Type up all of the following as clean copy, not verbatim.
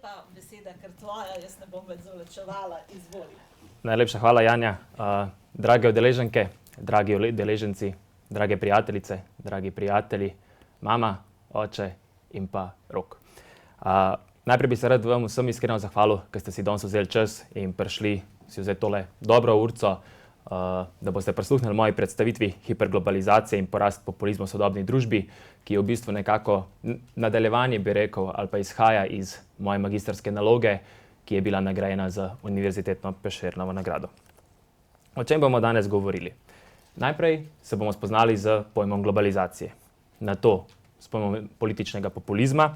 ta beseda kar tvoja, jaz ne bom več zavlačevala, izvoli. Najlepša hvala, Janja. Drage udeleženke, dragi udeleženci, drage prijateljice, dragi prijatelji, mama, oče in pa Rok. Najprej bi se rad vam vsem iskreno zahvalil, ker ste si danes vzeli čas in prišli si vzeti tole dobro urco, da boste prisluhnili moji predstavitvi hiperglobalizacije in porast populizma v sodobni družbi, ki je v bistvu nekako nadaljevanje, bi rekel, ali pa izhaja iz moje magistrske naloge, ki je bila nagrajena z Univerzitetno Prešernovo nagrado. O čem bomo danes govorili? Najprej se bomo spoznali z pojmom globalizacije, nato s pojmom političnega populizma,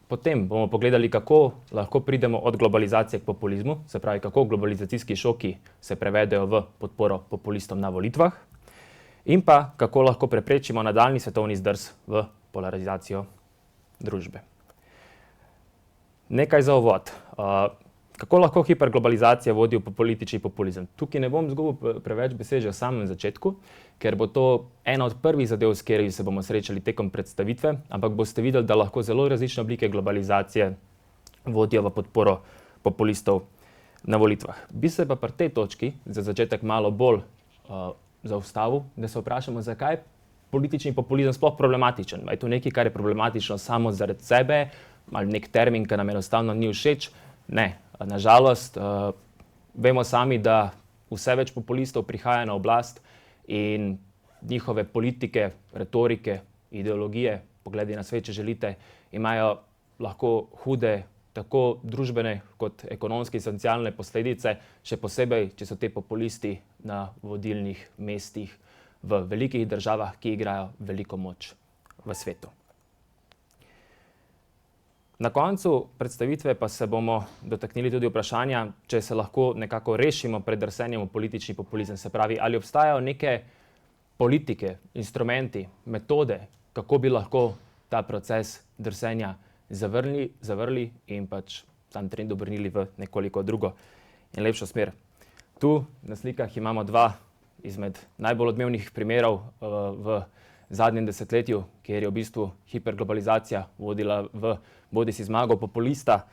potem bomo pogledali, kako lahko pridemo od globalizacije k populizmu, se pravi, kako globalizacijski šoki se prevedejo v podporo populistom na volitvah, in pa kako lahko preprečimo nadaljnji svetovni zdrs v polarizacijo družbe. Nekaj za uvod. Kako lahko hiperglobalizacija vodi v politični populizem? Tukaj ne bom izgubil preveč besed že v samem začetku, ker bo to ena od prvih zadev, s katerimi se bomo srečali tekom predstavitve, ampak boste videli, da lahko zelo različne oblike globalizacije vodijo v podporo populistov na volitvah. Bi se pa pri tej točki za začetek malo bolj zaustavil, da se vprašamo, zakaj je politični populizem sploh problematičen. Je to nekaj, kar je problematično samo zaradi sebe, ali nek termin, ki nam enostavno ni všeč? Ne. Nažalost, vemo sami, da vse več populistov prihaja na oblast in njihove politike, retorike, ideologije, pogledi na svet, če želite, imajo lahko hude tako družbene kot ekonomske in socialne posledice, še posebej, če so te populisti na vodilnih mestih v velikih državah, ki igrajo veliko moč v svetu. Na koncu predstavitve pa se bomo dotaknili tudi vprašanja, če se lahko nekako rešimo pred drsenjem v politični populizem. Se pravi, ali obstajajo neke politike, instrumenti, metode, kako bi lahko ta proces drsenja zavrli in pač tam trend obrnili v nekoliko drugo in lepšo smer. Tu na slikah imamo dva izmed najbolj odmevnih primerov v zadnjem desetletju, kjer je v bistvu hiperglobalizacija vodila v bodisi zmago populista,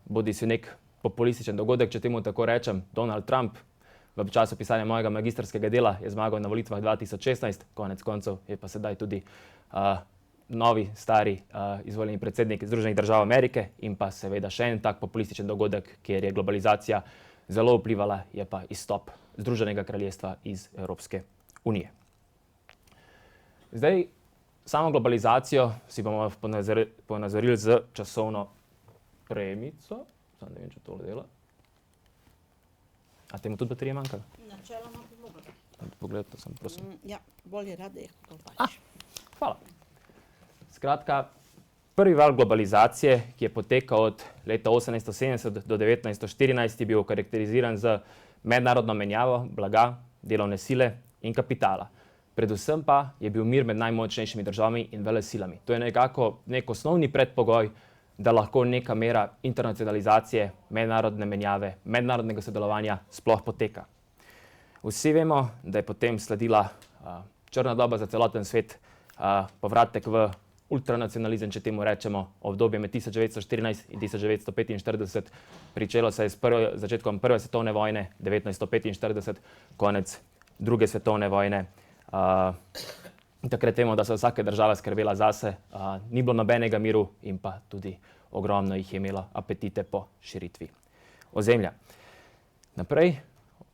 bodisi nek populističen dogodek, če temu tako rečem. Donald Trump v času pisanja mojega magistrskega dela je zmagal na volitvah 2016, konec koncev je pa sedaj tudi novi, stari izvoljeni predsednik Združenih držav Amerike in pa seveda še en tak populističen dogodek, kjer je globalizacija zelo vplivala, je pa izstop Združenega kraljestva iz Evropske unije. Zdaj, samo globalizacijo si bomo ponazorili z časovno premico. Samo ne vem, če tole dela. A temu tudi baterije manjkajo? Načeloma bi mogla. Pogledajte, sem prosim. Ja, bolje rade je, kot pač. Hvala. Skratka, prvi val globalizacije, ki je potekal od leta 1870 do 1914, je bil karakteriziran z mednarodno menjavo blaga, delovne sile in kapitala. Predvsem pa je bil mir med najmočnejšimi državami in velesilami. To je nekako nek osnovni predpogoj, da lahko neka mera internacionalizacije, mednarodne menjave, mednarodnega sodelovanja sploh poteka. Vsi vemo, da je potem sledila črna doba za celoten svet, povratek v ultranacionalizem, če temu rečemo, obdobje med 1914 in 1945. Pričelo se je s začetkom Prve svetovne vojne, 1945, konec Druge svetovne vojne. Takrat vemo, da so vsake država skrbela zase, ni bilo nobenega miru in pa tudi ogromno jih je imelo apetite po širitvi ozemlja. Naprej,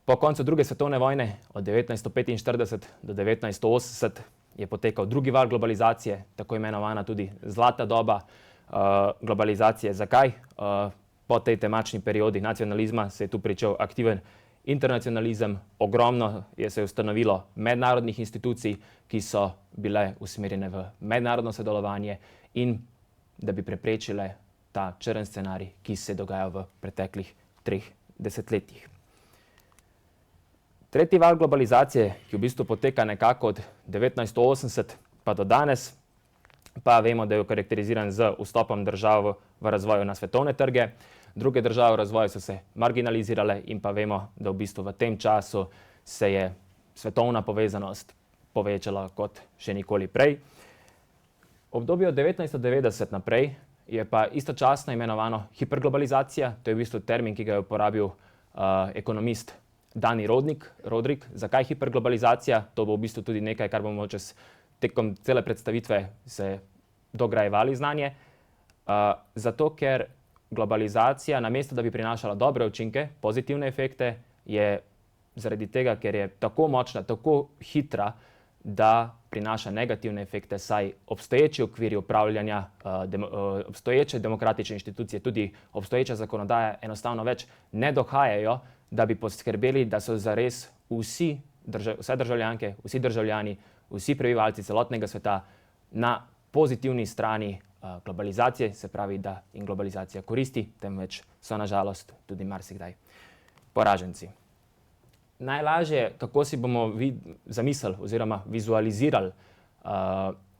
po koncu Druge svetovne vojne od 1945 do 1980 je potekal drugi val globalizacije, tako imenovana tudi zlata doba globalizacije. Zakaj? Po tej temačni periodi nacionalizma se je tu pričel aktiven internacionalizem, ogromno se je ustanovilo mednarodnih institucij, ki so bile usmerjene v mednarodno sodelovanje in da bi preprečile ta črn scenarij, ki se je dogajal v preteklih 3 desetletjih. Tretji val globalizacije, ki v bistvu poteka nekako od 1980 pa do danes, pa vemo, da je karakteriziran z vstopom držav v razvoju na svetovne trge. Druge države v razvoju so se marginalizirale in pa vemo, da v bistvu v tem času se je svetovna povezanost povečala kot še nikoli prej. V obdobju od 1990 naprej je pa istočasno imenovano hiperglobalizacija. To je v bistvu termin, ki ga je uporabil ekonomist Dani Rodrik. Zakaj hiperglobalizacija? To bo v bistvu tudi nekaj, kar bomo tekom cele predstavitve se dograjevali znanje. Zato, ker globalizacija, namesto da bi prinašala dobre učinke, pozitivne efekte, je zaradi tega, ker je tako močna, tako hitra, da prinaša negativne efekte, saj obstoječi okviri upravljanja, obstoječe demokratične inštitucije, tudi obstoječa zakonodaja enostavno več ne dohajajo, da bi poskrbeli, da so zares vse državljanke, vsi državljani, vsi prebivalci celotnega sveta na pozitivni strani globalizacije, se pravi, da jim globalizacija koristi, temveč so nažalost tudi marsikdaj poraženci. Najlažje, kako si bomo zamislili oziroma vizualizirali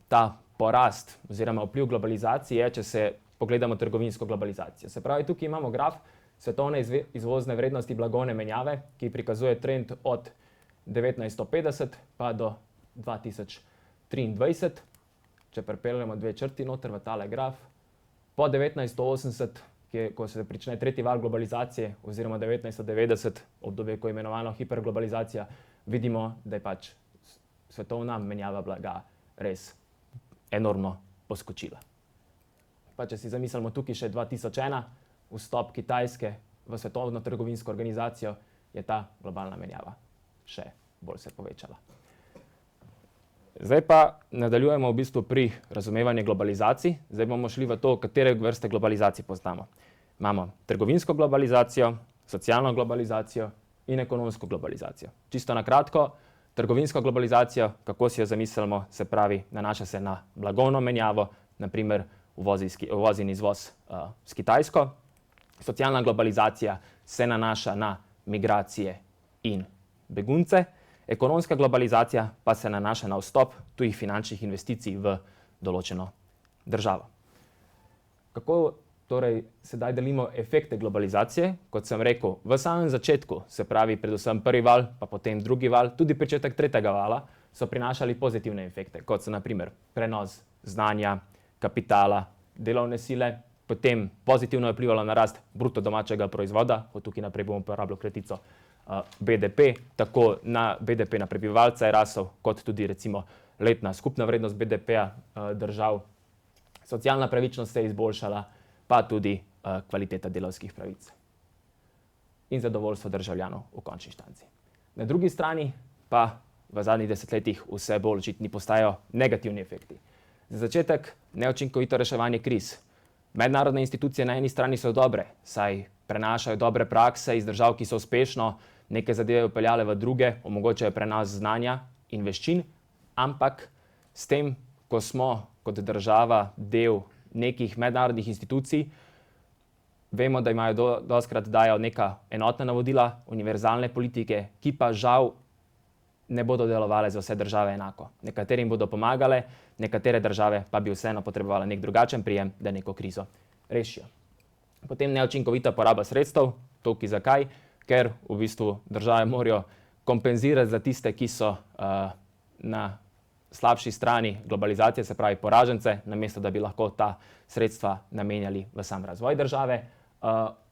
ta porast oziroma vpliv globalizacije, je, če se pogledamo trgovinsko globalizacijo. Se pravi, tukaj imamo graf svetovne izvozne vrednosti blagovne menjave, ki prikazuje trend od 1950 pa do 2023. Če pripeljemo dve črti noter v tale graf, po 1980, ko se prične tretji val globalizacije, oziroma 1990, obdobje, ko je imenovano hiperglobalizacija, vidimo, da je pač svetovna menjava blaga res enormno poskočila. Pa če si zamislimo tukaj še 2001, vstop Kitajske v svetovno trgovinsko organizacijo, je ta globalna menjava še bolj se povečala. Zdaj pa nadaljujemo v bistvu pri razumevanju globalizacij. Zdaj bomo šli v to, katere vrste globalizacij poznamo. Imamo trgovinsko globalizacijo, socialno globalizacijo in ekonomsko globalizacijo. Čisto na kratko, trgovinsko globalizacijo, kako si jo zamislimo, se pravi, nanaša se na blagovno menjavo, naprimer uvoz in izvoz s Kitajsko. Socialna globalizacija se nanaša na migracije in begunce. Ekonomska globalizacija pa se nanaša na vstop tujih finančnih investicij v določeno državo. Kako torej sedaj delimo efekte globalizacije? Kot sem rekel, v samem začetku, se pravi predvsem prvi val, pa potem drugi val, tudi pričetek tretjega vala, so prinašali pozitivne efekte, kot so naprimer prenos znanja, kapitala, delovne sile, potem pozitivno je vplivalo na rast bruto domačega proizvoda, kot tukaj naprej bomo uporabljali kratico BDP, tako na BDP na prebivalca je rasel, kot tudi recimo letna skupna vrednost BDP-ja držav. Socialna pravičnost se je izboljšala, pa tudi kvaliteta delavskih pravic in zadovoljstvo državljanov v končni inštanci. Na drugi strani pa v zadnjih desetletjih vse bolj očitni postajajo negativni efekti. Za začetek neučinkovito reševanje kriz. Mednarodne institucije na eni strani so dobre, saj prenašajo dobre prakse iz držav, ki so uspešno neke zadeve vpeljale v druge, omogočajo prenos znanja in veščin, ampak s tem, ko smo kot država del nekih mednarodnih institucij, vemo, da imajo dostikrat dajo neka enotna navodila, univerzalne politike, ki pa žal ne bodo delovale za vse države enako. Nekaterim bodo pomagale, nekatere države pa bi vseeno potrebovale nek drugačen prijem, da neko krizo rešijo. Potem neučinkovita poraba sredstev, tukaj zakaj? Ker v bistvu države morajo kompenzirati za tiste, ki so na slabši strani globalizacije, se pravi poražence, namesto da bi lahko ta sredstva namenjali v sam razvoj države.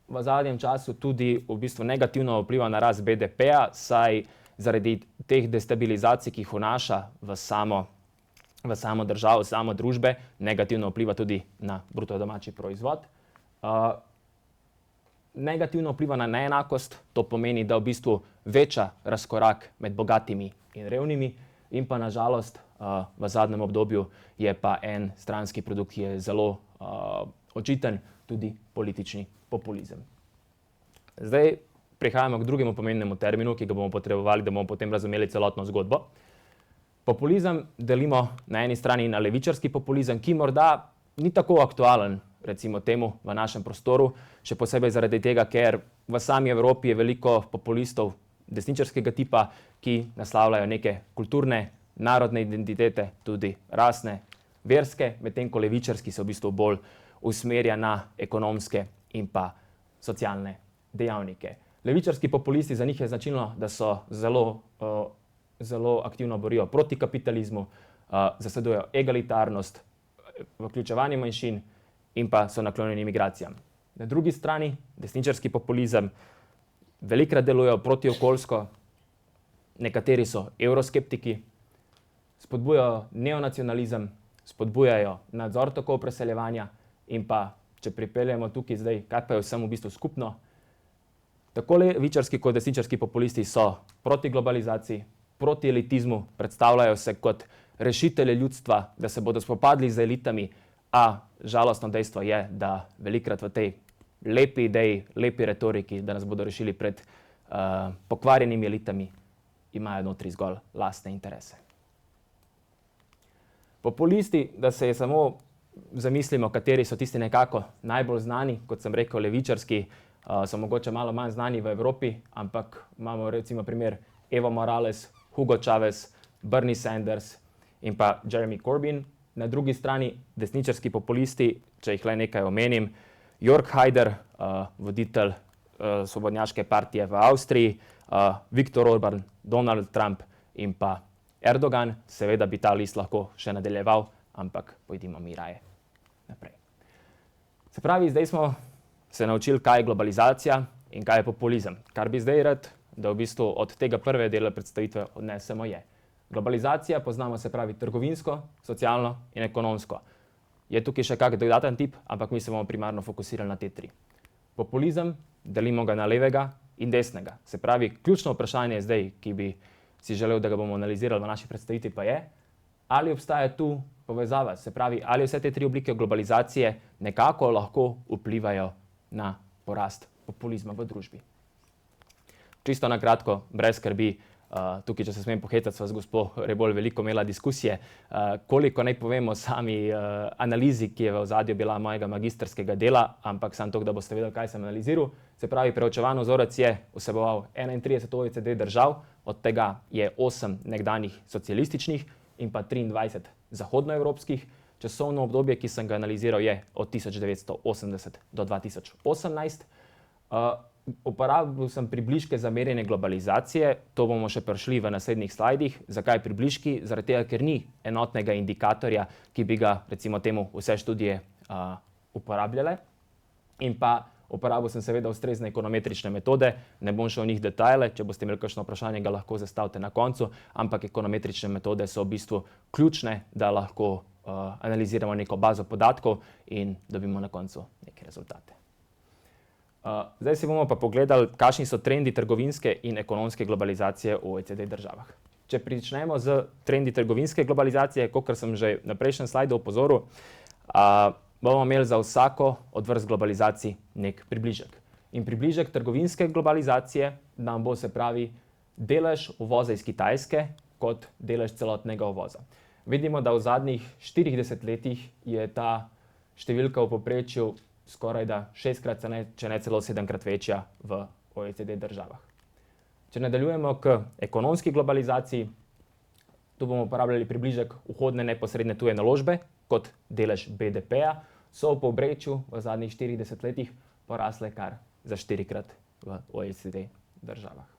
V zadnjem času tudi v bistvu negativno vpliva na rast BDP-ja, saj zaradi teh destabilizacij, ki jih vnaša v samo državo, v samo družbe, negativno vpliva tudi na bruto domači proizvod. Negativno vpliva na neenakost, to pomeni, da v bistvu veča razkorak med bogatimi in revnimi in pa nažalost v zadnjem obdobju je pa en stranski produkt, ki je zelo očiten, tudi politični populizem. Zdaj prihajamo k drugemu pomembnemu terminu, ki ga bomo potrebovali, da bomo potem razumeli celotno zgodbo. Populizem delimo na eni strani na levičarski populizem, ki morda ni tako aktualen, recimo temu, v našem prostoru, še posebej zaradi tega, ker v sami Evropi je veliko populistov desničarskega tipa, ki naslavljajo neke kulturne, narodne identitete, tudi rasne, verske, medtem ko levičarski se v bistvu bolj usmerja na ekonomske in pa socialne dejavnike. Levičarski populisti, za njih je značilno, da so zelo aktivno borijo proti kapitalizmu, zasledujejo egalitarnost, vključevanje manjšin in pa so naklonjeni migracijam. Na drugi strani desničarski populizem velikokrat delujejo protiokoljsko, nekateri so evroskeptiki, spodbujajo neonacionalizem, spodbujajo nadzor tokov preseljevanja in pa, če pripeljemo tukaj zdaj, kaj pa je vsem v bistvu skupno, tako levičarski kot desničarski populisti so proti globalizaciji, proti elitizmu, predstavljajo se kot rešitelje ljudstva, da se bodo spopadli z elitami, a žalostno dejstvo je, da velikokrat v tej lepi ideji, lepi retoriki, da nas bodo rešili pred pokvarjenimi elitami, imajo notri zgolj lastne interese. Populisti, da se samo zamislimo, kateri so tisti nekako najbolj znani, kot sem rekel, levičarski, so mogoče malo manj znani v Evropi, ampak imamo recimo primer Evo Morales, Hugo Chavez, Bernie Sanders in pa Jeremy Corbyn. Na drugi strani desničarski populisti, če jih le nekaj omenim, Jörg Haider, voditelj Svobodnjaške partije v Avstriji, Viktor Orban, Donald Trump in pa Erdogan. Seveda bi ta list lahko še nadaljeval, ampak pojdimo mi raje naprej. Se pravi, zdaj smo se naučili, kaj je globalizacija in kaj je populizem. Kar bi zdaj rad, da v bistvu od tega prve dela predstavitve odnesemo je. Globalizacija poznamo, se pravi, trgovinsko, socialno in ekonomsko. Je tukaj še kak dodaten tip, ampak mi se bomo primarno fokusirali na te tri. Populizem, delimo ga na levega in desnega. Se pravi, ključno vprašanje zdaj, ki bi si želel, da ga bomo analizirali v naši predstavitvi, pa je, ali obstaja tu povezava, se pravi, ali vse te tri oblike globalizacije nekako lahko vplivajo na porast populizma v družbi. Čisto na kratko, brez skrbi, tukaj, če se smem pohecati, sva z gospo Rebolj veliko imela diskusije, koliko naj povemo sami analizi, ki je v ozadju bila mojega magistrskega dela, ampak samo to, da boste vedeli, kaj sem analiziral. Se pravi, preučevan vzorec je vseboval 31 OECD držav, od tega je 8 nekdanjih socialističnih in pa 23 zahodnoevropskih. Časovno obdobje, ki sem ga analiziral, je od 1980 do 2018. Uporabil sem približke za merjenje globalizacije, to bomo še prišli v naslednjih slajdih. Zakaj približki? Zaradi tega, ker ni enotnega indikatorja, ki bi ga recimo temu vse študije uporabljale. In pa uporabil sem seveda ustrezne ekonometrične metode, ne bom šel v njih detajle, če boste imeli kakšno vprašanje, ga lahko zastavite na koncu, ampak ekonometrične metode so v bistvu ključne, da lahko analiziramo neko bazo podatkov in dobimo na koncu neke rezultate. Zdaj si bomo pa pogledali, kakšni so trendi trgovinske in ekonomske globalizacije v OECD državah. Če pričnemo z trendi trgovinske globalizacije, kot sem že na prejšnjem slajdu opozoril, bomo imeli za vsako od vrst globalizacij nek približek. In približek trgovinske globalizacije nam bo, se pravi, delež uvoza iz Kitajske kot delež celotnega uvoza. Vidimo, da v zadnjih 40 letih je ta številka v povprečju skoraj da 6-krat, če ne celo 7-krat večja v OECD državah. Če nadaljujemo k ekonomski globalizaciji, tu bomo uporabljali približek vhodne neposredne tuje naložbe kot delež BDP-ja, so v povprečju v zadnjih 40 letih porasle kar za 4-krat v OECD državah.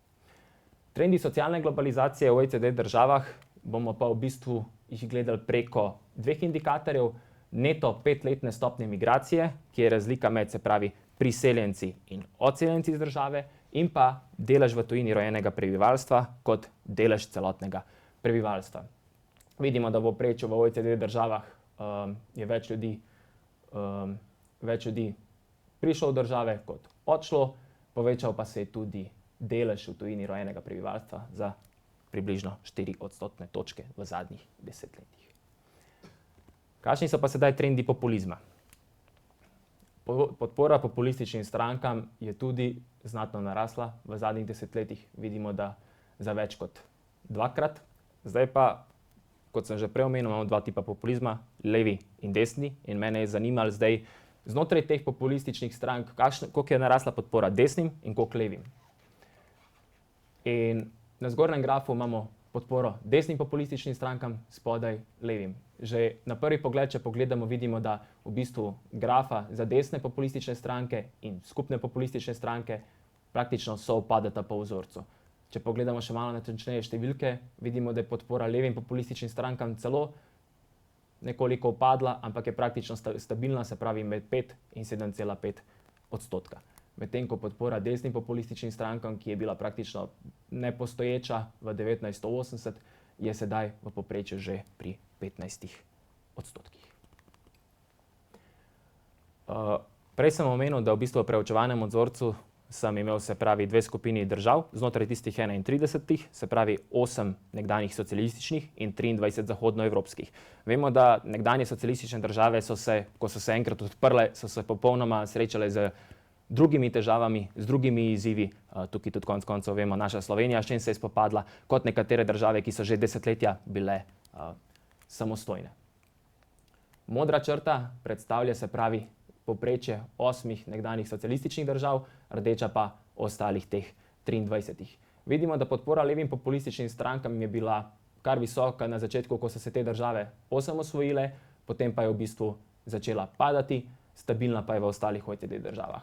Trendi socialne globalizacije v OECD državah bomo pa v bistvu jih gledali preko dveh indikatorjev, neto 5-letne stopnje migracije, ki je razlika med, se pravi, priseljenci in odseljenci iz države, in pa delež v tujini rojenega prebivalstva kot delež celotnega prebivalstva. Vidimo, da v povprečju v OECD državah je več ljudi prišlo v države kot odšlo, povečal pa se je tudi delež v tujini rojenega prebivalstva za približno 4 odstotne točke v zadnjih desetletjih. Kakšni so pa sedaj trendi populizma? Podpora populističnim strankam je tudi znatno narasla v zadnjih desetletjih. Vidimo, da za več kot 2-krat. Zdaj pa, kot sem že prej omenil, imamo dva tipa populizma, levi in desni. In mene je zanimalo zdaj znotraj teh populističnih strank, koliko je narasla podpora desnim in koliko levim. In na zgornjem grafu imamo podporo desnim populističnim strankam, spodaj levim. Že na prvi pogled, če pogledamo, vidimo, da v bistvu grafa za desne populistične stranke in skupne populistične stranke praktično sovpadata po vzorcu. Če pogledamo še malo natančneje številke, vidimo, da je podpora levim populističnim strankam celo nekoliko upadla, ampak je praktično stabilna, se pravi med 5 in 7,5 odstotka. Medtem ko podpora desnim populističnim strankam, ki je bila praktično nepostoječa v 1980, je sedaj v povprečju že pri 15 odstotkih. Prej sem omenil, da v bistvu v preučevanem vzorcu sem imel, se pravi, 2 skupini držav, znotraj tistih 31, se pravi 8 nekdanjih socialističnih in 23 zahodnoevropskih. Vemo, da nekdanje socialistične države so se, ko so se enkrat odprle, so se popolnoma srečale z drugimi težavami, z drugimi izzivi. Tukaj tudi konec koncev vemo, naša Slovenija s čim se je spopadla, kot nekatere države, ki so že desetletja bile samostojne. Modra črta predstavlja, se pravi, povprečje 8 nekdanjih socialističnih držav, rdeča pa ostalih teh 23. Vidimo, da podpora levim populističnim strankam je bila kar visoka na začetku, ko so se te države osamosvojile, potem pa je v bistvu začela padati, stabilna pa je v ostalih OECD državah.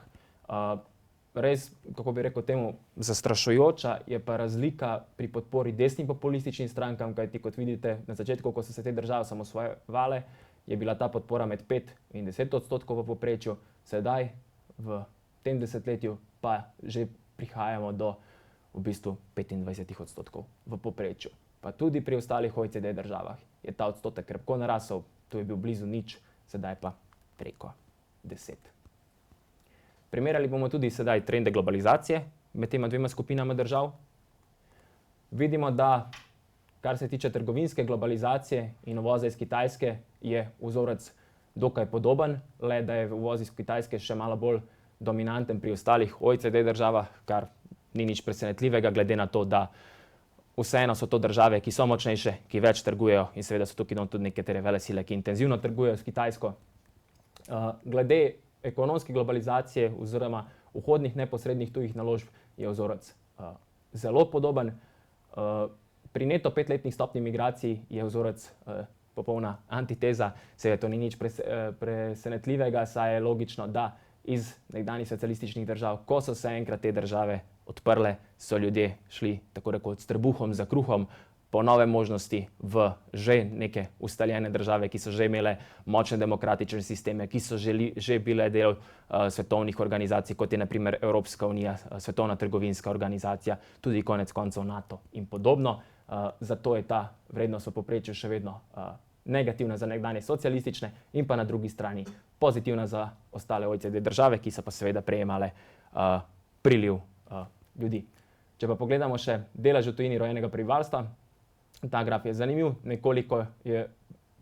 Res, kako bi rekel temu, zastrašujoča je pa razlika pri podpori desnim populističnim strankam, kajti kot vidite, na začetku, ko so se te države osamosvojevale, je bila ta podpora med 5 in 10 odstotkov v povprečju, sedaj v tem desetletju pa že prihajamo do v bistvu 25 odstotkov v povprečju. Pa tudi pri ostalih OECD državah je ta odstotek krepko narasel, tu je bil blizu nič, sedaj pa preko 10. Primerjali bomo tudi sedaj trende globalizacije med tema dvema skupinama držav. Vidimo, da kar se tiče trgovinske globalizacije in uvoza iz Kitajske, je vzorec dokaj podoben, le da je uvoz iz Kitajske še malo bolj dominanten pri ostalih OECD državah, kar ni nič presenetljivega, glede na to, da vseeno so to države, ki so močnejše, ki več trgujejo in seveda so tukaj tudi nekatere velesile, ki intenzivno trgujejo s Kitajsko. Glede ekonomske globalizacije oziroma vhodnih neposrednih tujih naložb je vzorec zelo podoben. Pri neto 5-letnih stopnji migracij je vzorec popolna antiteza, seveda to ni nič presenetljivega, saj je logično, da iz nekdanjih socialističnih držav, ko so se enkrat te države odprle, so ljudje šli tako rekoč s trebuhom za kruhom po nove možnosti v že neke ustaljene države, ki so že imele močne demokratične sisteme, ki so že bile del svetovnih organizacij, kot je na primer Evropska unija, Svetovna trgovinska organizacija, tudi konec koncev NATO in podobno. Zato je ta vrednost v povprečju še vedno negativna za nekdanje socialistične in pa na drugi strani pozitivna za ostale OECD države, ki so pa seveda prejemale priliv ljudi. Če pa pogledamo še delež v tujini rojenega prebivalstva, ta graf je zanimiv, nekoliko je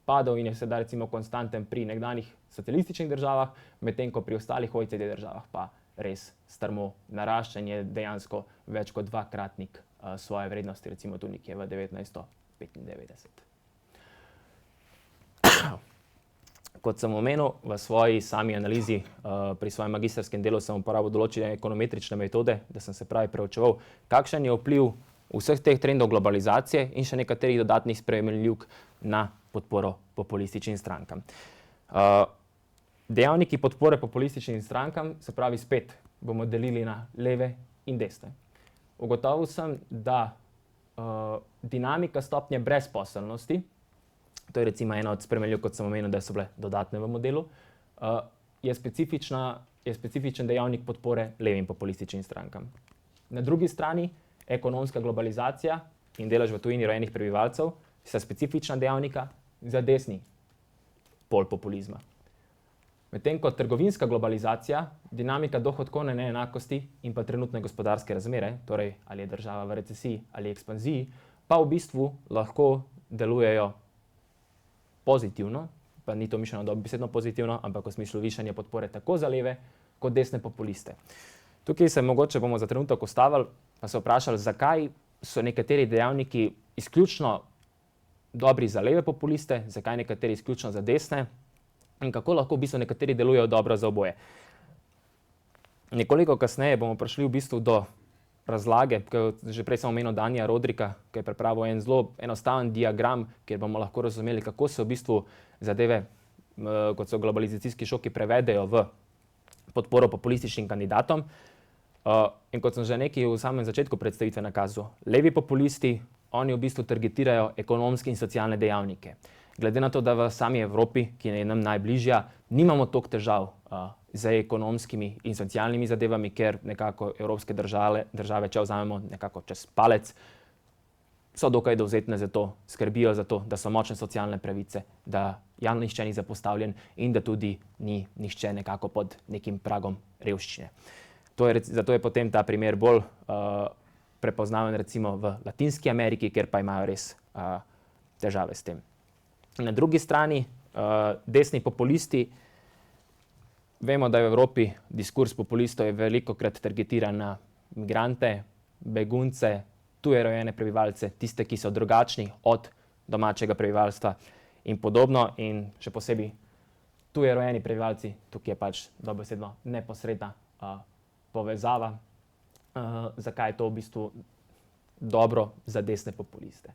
padel in je sedaj recimo konstanten pri nekdanjih socialističnih državah, medtem ko pri ostalih OECD državah pa res strmo naraščanje, dejansko več kot dvakratnik svoje vrednosti, recimo tu nekje v 1995. Kot sem omenil, v svoji sami analizi pri svojem magistrskem delu sem uporabil določene ekonometrične metode, da sem se pravi preučeval, kakšen je vpliv vseh teh trendov globalizacije in še nekaterih dodatnih spremenljivk na podporo populističnim strankam. Dejavniki podpore populističnim strankam, se pravi spet bomo delili na leve in desne. Ugotovil sem, da dinamika stopnje brezposelnosti, to je recimo ena od spremenljivk, kot sem omenil, da so bile dodatne v modelu, je specifičen dejavnik podpore levim populističnim strankam. Na drugi strani ekonomska globalizacija in delež v tujini rojenih prebivalcev sta specifična dejavnika za desni pol populizma. Medtem ko trgovinska globalizacija, dinamika dohodkovne neenakosti in pa trenutne gospodarske razmere, torej ali je država v recesiji ali ekspanziji, pa v bistvu lahko delujejo pozitivno, pa ni to mišljeno dobesedno pozitivno, ampak v smislu višanja podpore tako za leve kot desne populiste. Tukaj se mogoče bomo za trenutek ustavili, pa se vprašali, zakaj so nekateri dejavniki izključno dobri za leve populiste, zakaj nekateri izključno za desne in kako lahko v bistvu nekateri delujejo dobro za oboje. Nekoliko kasneje bomo prišli v bistvu do razlage, že prej sem omenil Danija Rodrika, ki je pripravil en zelo enostaven diagram, kjer bomo lahko razumeli, kako se v bistvu zadeve, kot so globalizacijski šoki, prevedejo v podporo populističnim kandidatom. In kot sem že nekaj v samem začetku predstavitve nakazal, levi populisti, oni v bistvu targetirajo ekonomske in socialne dejavnike. Glede na to, da v sami Evropi, ki je nam najbližja, nimamo toliko težav z ekonomskimi in socialnimi zadevami, ker nekako evropske države, če vzamemo nekako čez palec, so dokaj dovzetne za to, skrbijo za to, da so močne socialne pravice, da nihče ni zapostavljen in da tudi ni nihče nekako pod nekim pragom revščine. Zato je potem ta primer bolj prepoznaven recimo v Latinski Ameriki, kjer pa imajo res težave s tem. Na drugi strani, desni populisti, vemo, da je v Evropi diskurs populistov je velikokrat targetiran na migrante, begunce, tuje rojene prebivalce, tiste, ki so drugačni od domačega prebivalstva in podobno. In še posebej tuje rojeni prebivalci, tukaj je pač dobesedno neposredna povezava, zakaj je to v bistvu dobro za desne populiste.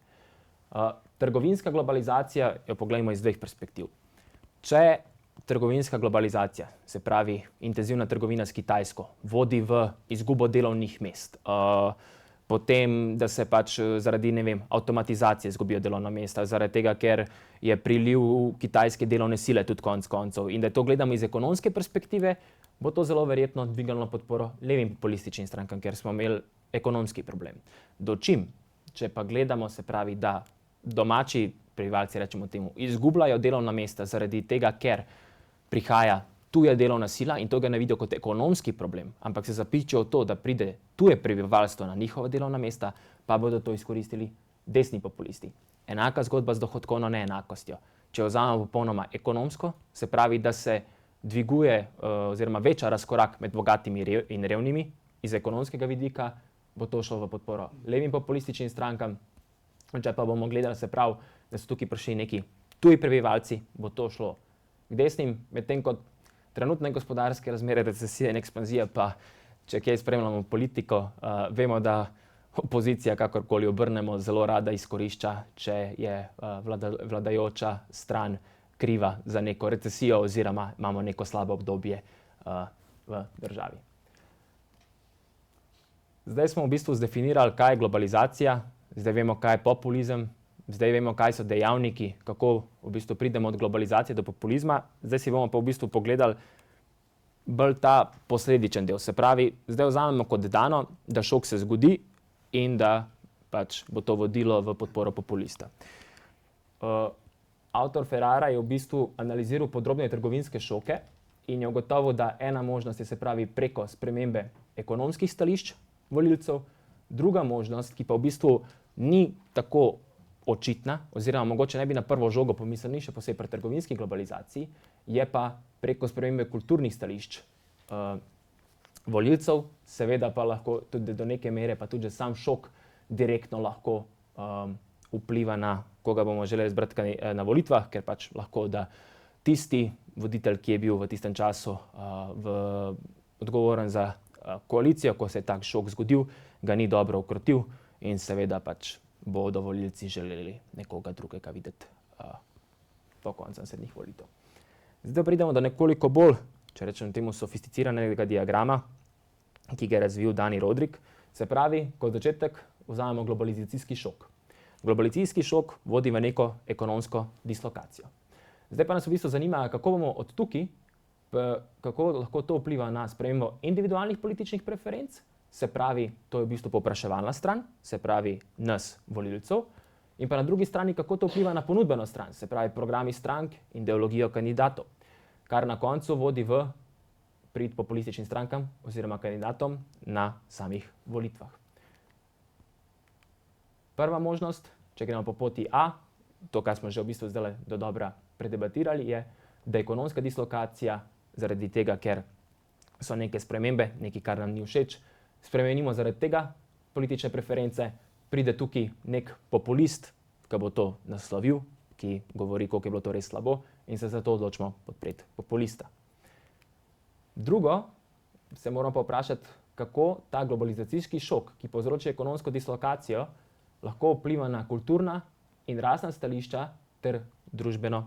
Trgovinska globalizacija jo poglejmo iz dveh perspektiv. Če trgovinska globalizacija, se pravi intenzivna trgovina s Kitajsko, vodi v izgubo delovnih mest, potem, da se pač zaradi, avtomatizacije izgubijo delovna mesta, zaradi tega, ker je priliv kitajske delovne sile tudi konec koncev. In da to gledamo iz ekonomske perspektive, bo to zelo verjetno dvignilo podporo levim populističnim strankam, ker smo imeli ekonomski problem. Dočim, če pa gledamo, se pravi, da domači prebivalci, rečemo temu, izgubljajo delovna mesta zaradi tega, ker prihaja tuja delovna sila in to ga ne vidijo kot ekonomski problem, ampak se zapičijo v to, da pride tuje prebivalstvo na njihova delovna mesta, pa bodo to izkoristili desni populisti. Enaka zgodba z dohodkovno neenakostjo. Če jo vzamemo popolnoma ekonomsko, se pravi, da se dviguje oziroma veča razkorak med bogatimi in revnimi, iz ekonomskega vidika bo to šlo v podporo levim populističnim strankam. Če pa bomo gledali, se pravi, da so tukaj prišli neki tuji prebivalci, bo to šlo k desnim, medtem kot trenutne gospodarske razmere, recesije in ekspanzija, pa če kje spremljamo politiko, vemo, da opozicija, kakorkoli obrnemo, zelo rada izkorišča, če je vladajoča stran kriva za neko recesijo oziroma imamo neko slabo obdobje v državi. Zdaj smo v bistvu zdefinirali, kaj je globalizacija, zdaj vemo, kaj je populizem, zdaj vemo, kaj so dejavniki, kako v bistvu pridemo od globalizacije do populizma. Zdaj si bomo pa v bistvu pogledali bolj ta posledičen del. Se pravi, zdaj vzamemo kot dano, da šok se zgodi in da pač bo to vodilo v podporo populista. Avtor Ferrara je v bistvu analiziral podrobneje trgovinske šoke in je ugotovil, da ena možnost je, se pravi, preko spremembe ekonomskih stališč volilcev, druga možnost, ki pa v bistvu ni tako očitna, oziroma mogoče ne bi na prvo žogo pomislili, še posebej pri trgovinski globalizaciji, je pa preko spremembe kulturnih stališč volilcev, seveda pa lahko tudi do neke mere, pa tudi sam šok direktno lahko vpliva na koga bomo želeli izbrati na volitvah, ker pač lahko, da tisti voditelj, ki je bil v tistem času odgovoren za koalicijo, ko se je tak šok zgodil, ga ni dobro ukrotil in seveda pač bodo volilci želeli nekoga drugega videti po koncu naslednjih volitev. Zdaj pridemo do nekoliko bolj, če rečem temu, sofisticiranega diagrama, ki ga je razvil Dani Rodrik. Se pravi, kot začetek vzamemo globalizacijski šok. Globalizacijski šok vodi v neko ekonomsko dislokacijo. Zdaj pa nas v bistvu zanima, kako bomo od tukaj, kako lahko to vpliva na spremembo individualnih političnih preferenc, se pravi, to je v bistvu povpraševalna stran, se pravi nas, volilcev, in pa na drugi strani, kako to vpliva na ponudbeno stran, se pravi programi strank, ideologijo kandidatov, kar na koncu vodi v prid populističnim strankam oziroma kandidatom na samih volitvah. Prva možnost, če gremo po poti A, to, kar smo že v bistvu zdaj dodobra predebatirali, je, da ekonomska dislokacija zaradi tega, ker so neke spremembe, nekaj, kar nam ni všeč, spremenimo zaradi tega politične preference, pride tukaj nek populist, ki bo to naslovil, ki govori, koliko je bilo to res slabo in se zato odločimo podpreti populista. Drugo, se moramo pa vprašati, kako ta globalizacijski šok, ki povzroča ekonomsko dislokacijo, lahko vpliva na kulturna in rasna stališča ter družbeno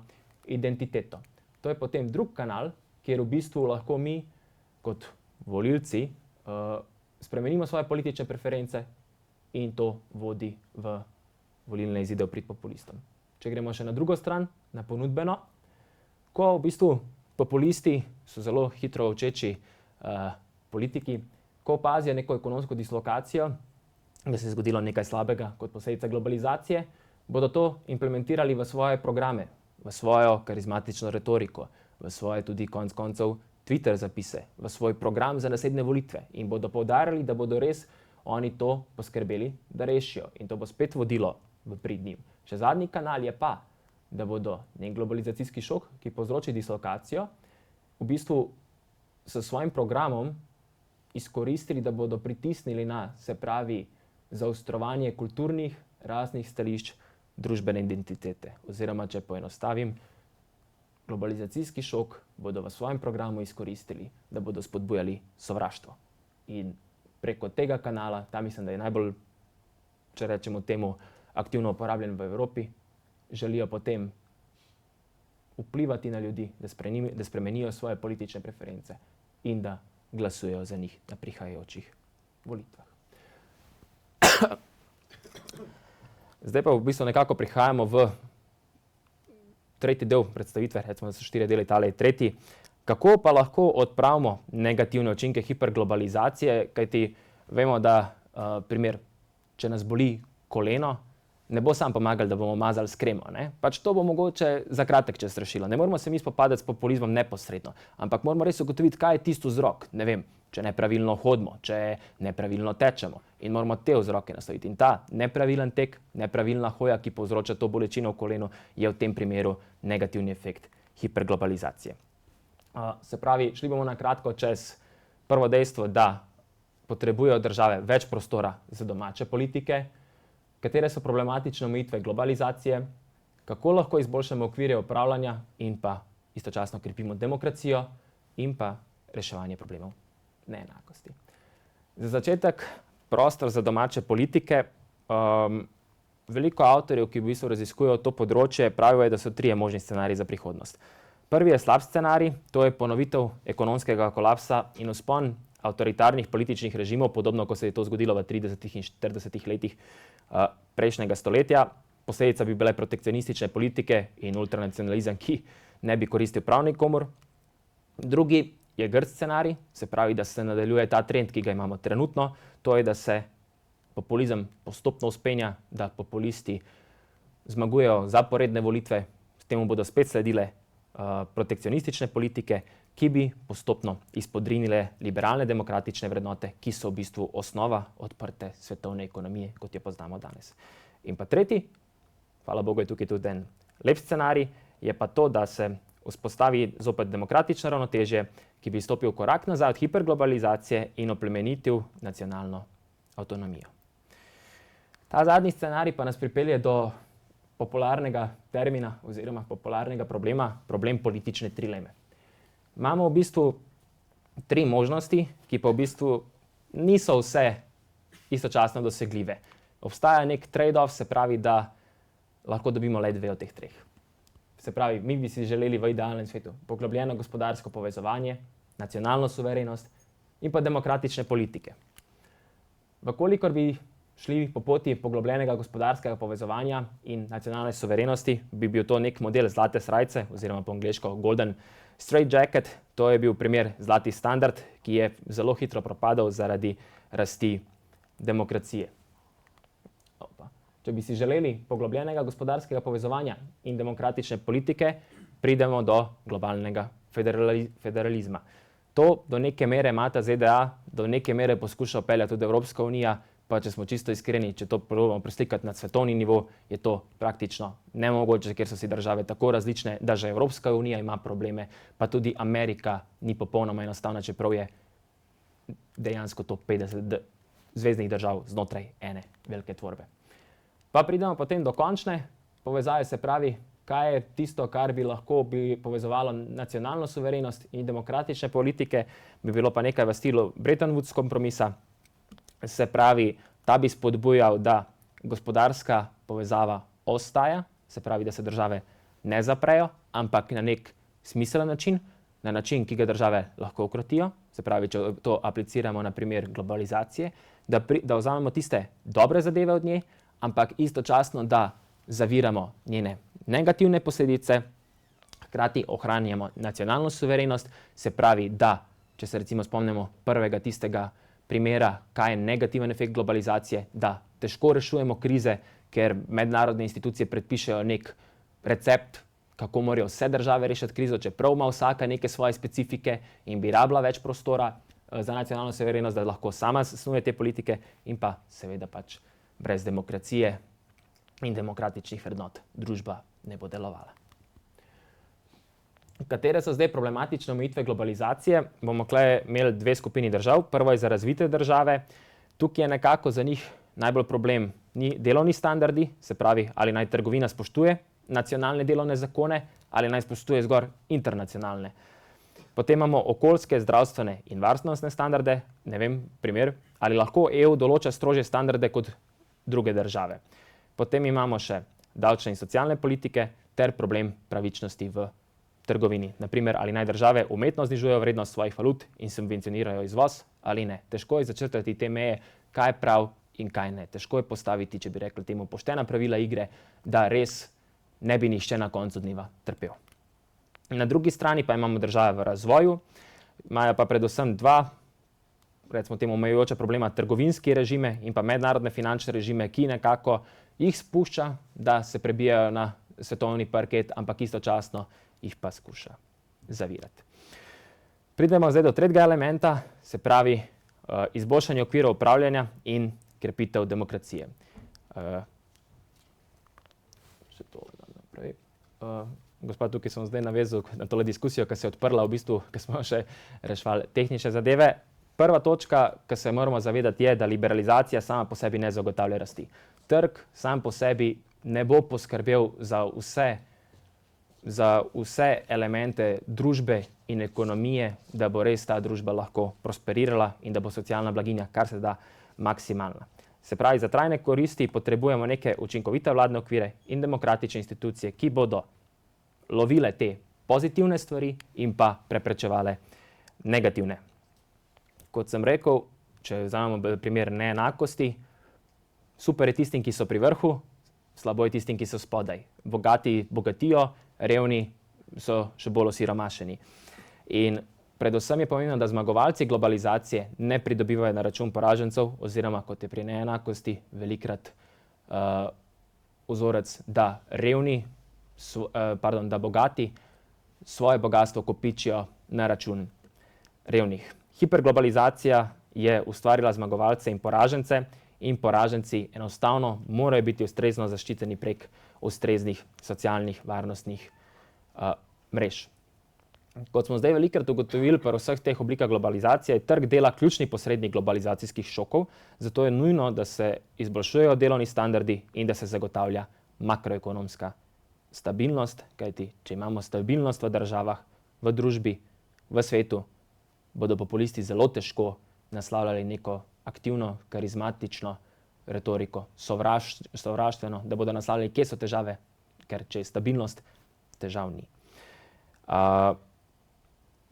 identiteto. To je potem drug kanal, kjer v bistvu lahko mi kot volilci spremenimo svoje politične preference in to vodi v volilne izide v prid populistom. če gremo še na drugo stran, na ponudbeno, ko v bistvu populisti so zelo hitro učeči politiki, ko opazijo neko ekonomsko dislokacijo, da se je zgodilo nekaj slabega kot posledica globalizacije, bodo to implementirali v svoje programe, v svojo karizmatično retoriko, v svoje tudi konec koncev Twitter zapise, v svoj program za naslednje volitve in bodo poudarjali, da bodo res oni to poskrbeli, da rešijo in to bo spet vodilo v prid njim. Še zadnji kanal je pa, da bodo nek globalizacijski šok, ki povzroči dislokacijo, v bistvu s svojim programom izkoristili, da bodo pritisnili na, se pravi, zaostrovanje kulturnih raznih stališč družbene identitete. Oziroma, če poenostavim, globalizacijski šok bodo v svojem programu izkoristili, da bodo spodbujali sovraštvo. In preko tega kanala, ta mislim, da je najbolj, če rečemo temu, aktivno uporabljen v Evropi, želijo potem vplivati na ljudi, da spremenijo svoje politične preference in da glasujejo za njih na prihajajočih volitvah. Zdaj pa v bistvu nekako prihajamo v tretji del predstavitve, recimo, da so 4 deli, tale je tretji. Kako pa lahko odpravimo negativne učinke hiperglobalizacije, kajti vemo, da primer, če nas boli koleno, ne bo sam pomagal, da bomo mazali s kremo, ne? Pač to bo mogoče za kratek čas rešilo. Ne moramo se mi spopadati s populizmom neposredno, ampak moramo res ugotoviti, kaj je tisti vzrok. Ne vem, če nepravilno hodimo, če nepravilno tečemo in moramo te vzroke nasloviti. In ta nepravilen tek, nepravilna hoja, ki povzroča to bolečino v kolenu, je v tem primeru negativni efekt hiperglobalizacije. Se pravi, šli bomo na kratko čez prvo dejstvo, da potrebujejo države več prostora za domače politike, katere so problematične omejitve globalizacije, kako lahko izboljšamo okvire upravljanja in pa istočasno krepimo demokracijo in pa reševanje problemov neenakosti. Za začetek prostor za domače politike. Veliko avtorjev, ki v bistvu raziskujejo to področje, pravijo, da so 3 možni scenariji za prihodnost. Prvi je slab scenarij, to je ponovitev ekonomskega kolapsa in vzpon avtoritarnih političnih režimov, podobno kot se je to zgodilo v 30. in 40. letih prejšnjega stoletja. Posledica bi bile protekcionistične politike in ultranacionalizem, ki ne bi koristil prav nikomur. Drugi je grd scenarij, se pravi, da se nadaljuje ta trend, ki ga imamo trenutno, to je, da se populizem postopno vzpenja, da populisti zmagujejo zaporedne volitve, s tem bodo spet sledile protekcionistične politike, ki bi postopno izpodrinile liberalne demokratične vrednote, ki so v bistvu osnova odprte svetovne ekonomije, kot jo poznamo danes. In pa tretji, hvala Bogu je tukaj tudi en lep scenarij, je pa to, da se vzpostavi zopet demokratično ravnotežje, ki bi stopil korak nazaj od hiperglobalizacije in oplemenitil nacionalno avtonomijo. Ta zadnji scenarij pa nas pripelje do popularnega termina oziroma popularnega problema, problem politične trileme. Imamo v bistvu 3 možnosti, ki pa v bistvu niso vse istočasno dosegljive. Obstaja nek trade-off, se pravi, da lahko dobimo le 2 od teh 3. Se pravi, mi bi si želeli v idealnem svetu poglobljeno gospodarsko povezovanje, nacionalno suverenost in pa demokratične politike. Vkolikor bi šli po poti poglobljenega gospodarskega povezovanja in nacionalne suverenosti, bi bil to nek model zlate srajce oziroma po angleško golden straitjacket. To je bil primer zlati standard, ki je zelo hitro propadal zaradi rasti demokracije. Če bi si želeli poglobljenega gospodarskega povezovanja in demokratične politike, pridemo do globalnega federalizma. To do neke mere imata ZDA, do neke mere poskuša peljati tudi Evropska unija, pa če smo čisto iskreni, če to probamo preslikati na svetovni nivo, je to praktično nemogoče, ker so si države tako različne, da že Evropska unija ima probleme, pa tudi Amerika ni popolnoma enostavna, čeprav je dejansko to 50 zveznih držav znotraj ene velike tvorbe. Pa pridemo potem do končne povezave, se pravi, kaj je tisto, kar bi lahko povezovalo nacionalno suverenost in demokratične politike, bi bilo pa nekaj v stilu Bretton Woods kompromisa. Se pravi, ta bi spodbujal, da gospodarska povezava ostaja, se pravi, da se države ne zaprejo, ampak na nek smiselen način, na način, ki ga države lahko ukrotijo, se pravi, če to apliciramo na primer globalizacije, da vzamemo tiste dobre zadeve od nje, ampak istočasno, da zaviramo njene negativne posledice, hkrati ohranjamo nacionalno suverenost, se pravi, da, če se recimo spomnimo prvega tistega primera, kaj je negativen efekt globalizacije, da težko rešujemo krize, ker mednarodne institucije predpišejo nek recept, kako morajo vse države rešiti krizo, čeprav ima vsaka neke svoje specifike in bi rabila več prostora za nacionalno suverenost, da lahko sama snuje te politike in pa seveda pač brez demokracije in demokratičnih vrednot družba ne bo delovala. Katere so zdaj problematične omejitve globalizacije? Bomo tukaj imeli dve skupini držav. Prvo je za razvite države. Tukaj je nekako za njih najbolj problem delovni standardi, se pravi, ali naj trgovina spoštuje nacionalne delovne zakone ali naj spoštuje zgolj internacionalne. Potem imamo okoljske, zdravstvene in varnostne standarde, ne vem, primer, ali lahko EU določa strožje standarde kot druge države. Potem imamo še davčne in socialne politike ter problem pravičnosti v trgovini. Naprimer, ali naj države umetno znižujejo vrednost svojih valut in subvencionirajo izvoz ali ne. Težko je začrtati te meje, kaj je prav in kaj ne. Težko je postaviti, če bi rekli temu, poštena pravila igre, da res ne bi nihče na koncu dneva trpel. Na drugi strani pa imamo države v razvoju, imajo pa predvsem dva, recimo temu omejujoča problema, trgovinski režime in pa mednarodne finančne režime, ki nekako jih spušča, da se prebijajo na svetovni parket, ampak istočasno jih pa skuša zavirati. Pridemo zdaj do tretjega elementa, se pravi izboljšanje okvirov upravljanja in krepitev demokracije. Še to naprej. Gospod, tukaj sem zdaj navezal na tole diskusijo, ki se je odprla v bistvu, ki smo še rešvali tehnične zadeve. Prva točka, ki se moramo zavedati, je, da liberalizacija sama po sebi ne zagotavlja rasti. Trg sam po sebi ne bo poskrbel za vse elemente družbe in ekonomije, da bo res ta družba lahko prosperirala in da bo socialna blaginja kar se da maksimalna. Se pravi, za trajne koristi potrebujemo neke učinkovite vladne okvire in demokratične institucije, ki bodo lovile te pozitivne stvari in pa preprečevale negativne. Kot sem rekel, če vzamemo primer neenakosti, super je tistim, ki so pri vrhu, slabo je tistim, ki so spodaj. Bogati bogatijo, revni so še bolj osiromašeni. In predvsem je pomembno, da zmagovalci globalizacije ne pridobivajo na račun poražencev, oziroma kot je pri neenakosti velikrat vzorec, da da bogati svoje bogastvo kopičijo na račun revnih. Hiperglobalizacija je ustvarila zmagovalce in poražence in poraženci enostavno morajo biti ustrezno zaščiteni prek ustreznih socialnih varnostnih mrež. Kot smo zdaj velikokrat ugotovili pri vseh teh oblikah globalizacije, je trg dela ključni posrednik globalizacijskih šokov, zato je nujno, da se izboljšujejo delovni standardi in da se zagotavlja makroekonomska stabilnost, kajti če imamo stabilnost v državah, v družbi, v svetu, bodo populisti zelo težko naslavljali neko aktivno, karizmatično retoriko, sovraštveno, da bodo naslavljali, kje so težave, ker če je stabilnost, težav ni.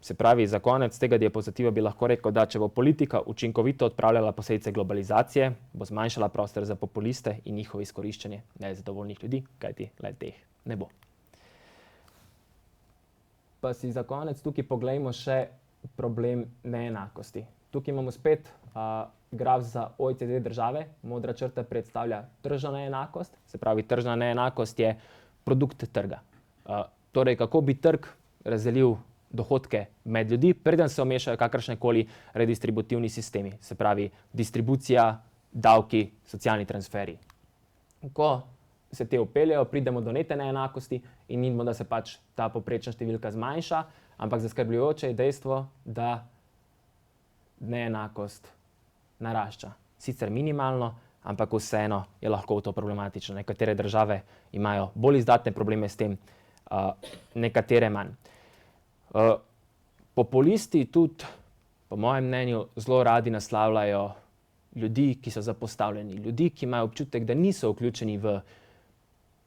Se pravi, za konec tega diapozitiva bi lahko rekel, da če bo politika učinkovito odpravljala posledice globalizacije, bo zmanjšala prostor za populiste in njihovo izkoriščanje nezadovoljnih ljudi, kajti le teh ne bo. Pa si za konec tukaj poglejmo še problem neenakosti. Tukaj imamo spet graf za OECD države. Modra črta predstavlja tržno neenakost, se pravi, tržna neenakost je produkt trga. Torej, kako bi trg razdelil dohodke med ljudi, preden se vmešajo kakršnekoli redistributivni sistemi, se pravi distribucija, davki, socialni transferi. Ko se te vpeljejo, pridemo do nete neenakosti in vidimo, da se pač ta povprečna številka zmanjša, ampak zaskrbljujoče je dejstvo, da neenakost narašča. Sicer minimalno, ampak vseeno je lahko to problematično. Nekatere države imajo bolj izdatne probleme s tem, nekatere manj. Populisti tudi, po mojem mnenju, zelo radi naslavljajo ljudi, ki so zapostavljeni, ljudi, ki imajo občutek, da niso vključeni v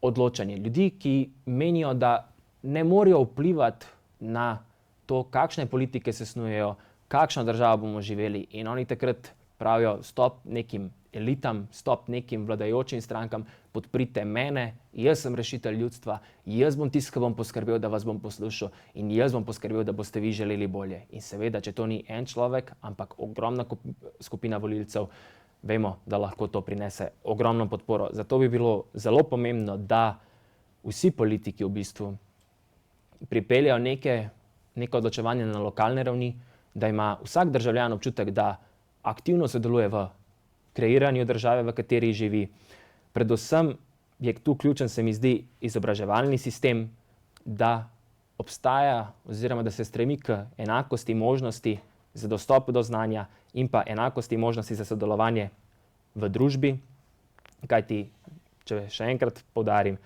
odločanje, ljudi, ki menijo, da ne morejo vplivati na to, kakšne politike se snujejo, kakšno državo bomo živeli, in oni takrat pravijo stop nekim elitam, stop nekim vladajočim strankam, podprite mene, jaz sem rešitelj ljudstva, jaz bom tisti, ki bom poskrbel, da vas bom poslušal in jaz bom poskrbel, da boste vi želeli bolje. In seveda, če to ni en človek, ampak ogromna skupina volilcev, vemo, da lahko to prinese ogromno podporo. Zato bi bilo zelo pomembno, da vsi politiki v bistvu pripeljajo neko odločevanje na lokalne ravni, da ima vsak državljan občutek, da aktivno sodeluje v kreiranju države, v kateri živi. Predvsem je tu ključen, se mi zdi, izobraževalni sistem, da obstaja oziroma da se stremi k enakosti možnosti za dostop do znanja in pa enakosti možnosti za sodelovanje v družbi. Kajti, če še enkrat poudarim,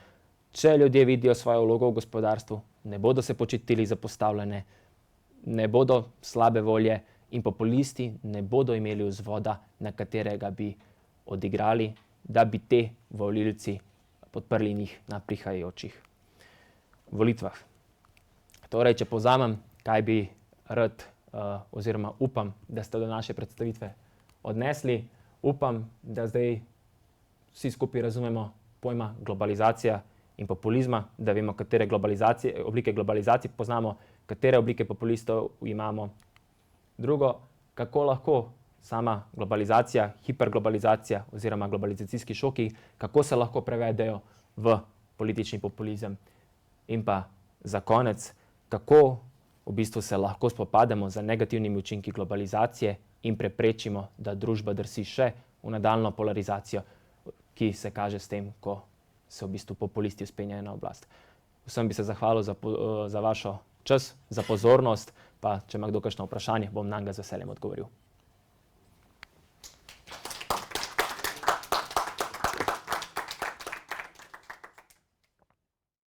če ljudje vidijo svojo vlogo v gospodarstvu, ne bodo se počutili zapostavljene, ne bodo slabe volje in populisti ne bodo imeli vzvoda, na katerega bi odigrali, da bi te volilci podprli njih na prihajajočih volitvah. Torej, če povzamem, kaj bi rad oziroma upam, da ste do naše predstavitve odnesli, upam, da zdaj vsi skupaj razumemo pojma globalizacija in populizma, da vemo, katere oblike globalizacije poznamo, katere oblike populistov imamo. Drugo, kako lahko sama globalizacija, hiperglobalizacija oziroma globalizacijski šoki, kako se lahko prevedejo v politični populizem. In pa za konec, kako v bistvu se lahko spopademo z negativnimi učinki globalizacije in preprečimo, da družba drsi še v nadaljnjo polarizacijo, ki se kaže s tem, ko se v bistvu populisti vzpenjajo na oblast. Vsem bi se zahvalil za vašo čas, za pozornost, pa če ima kdo kakšno vprašanje, bom nanj z veseljem odgovoril.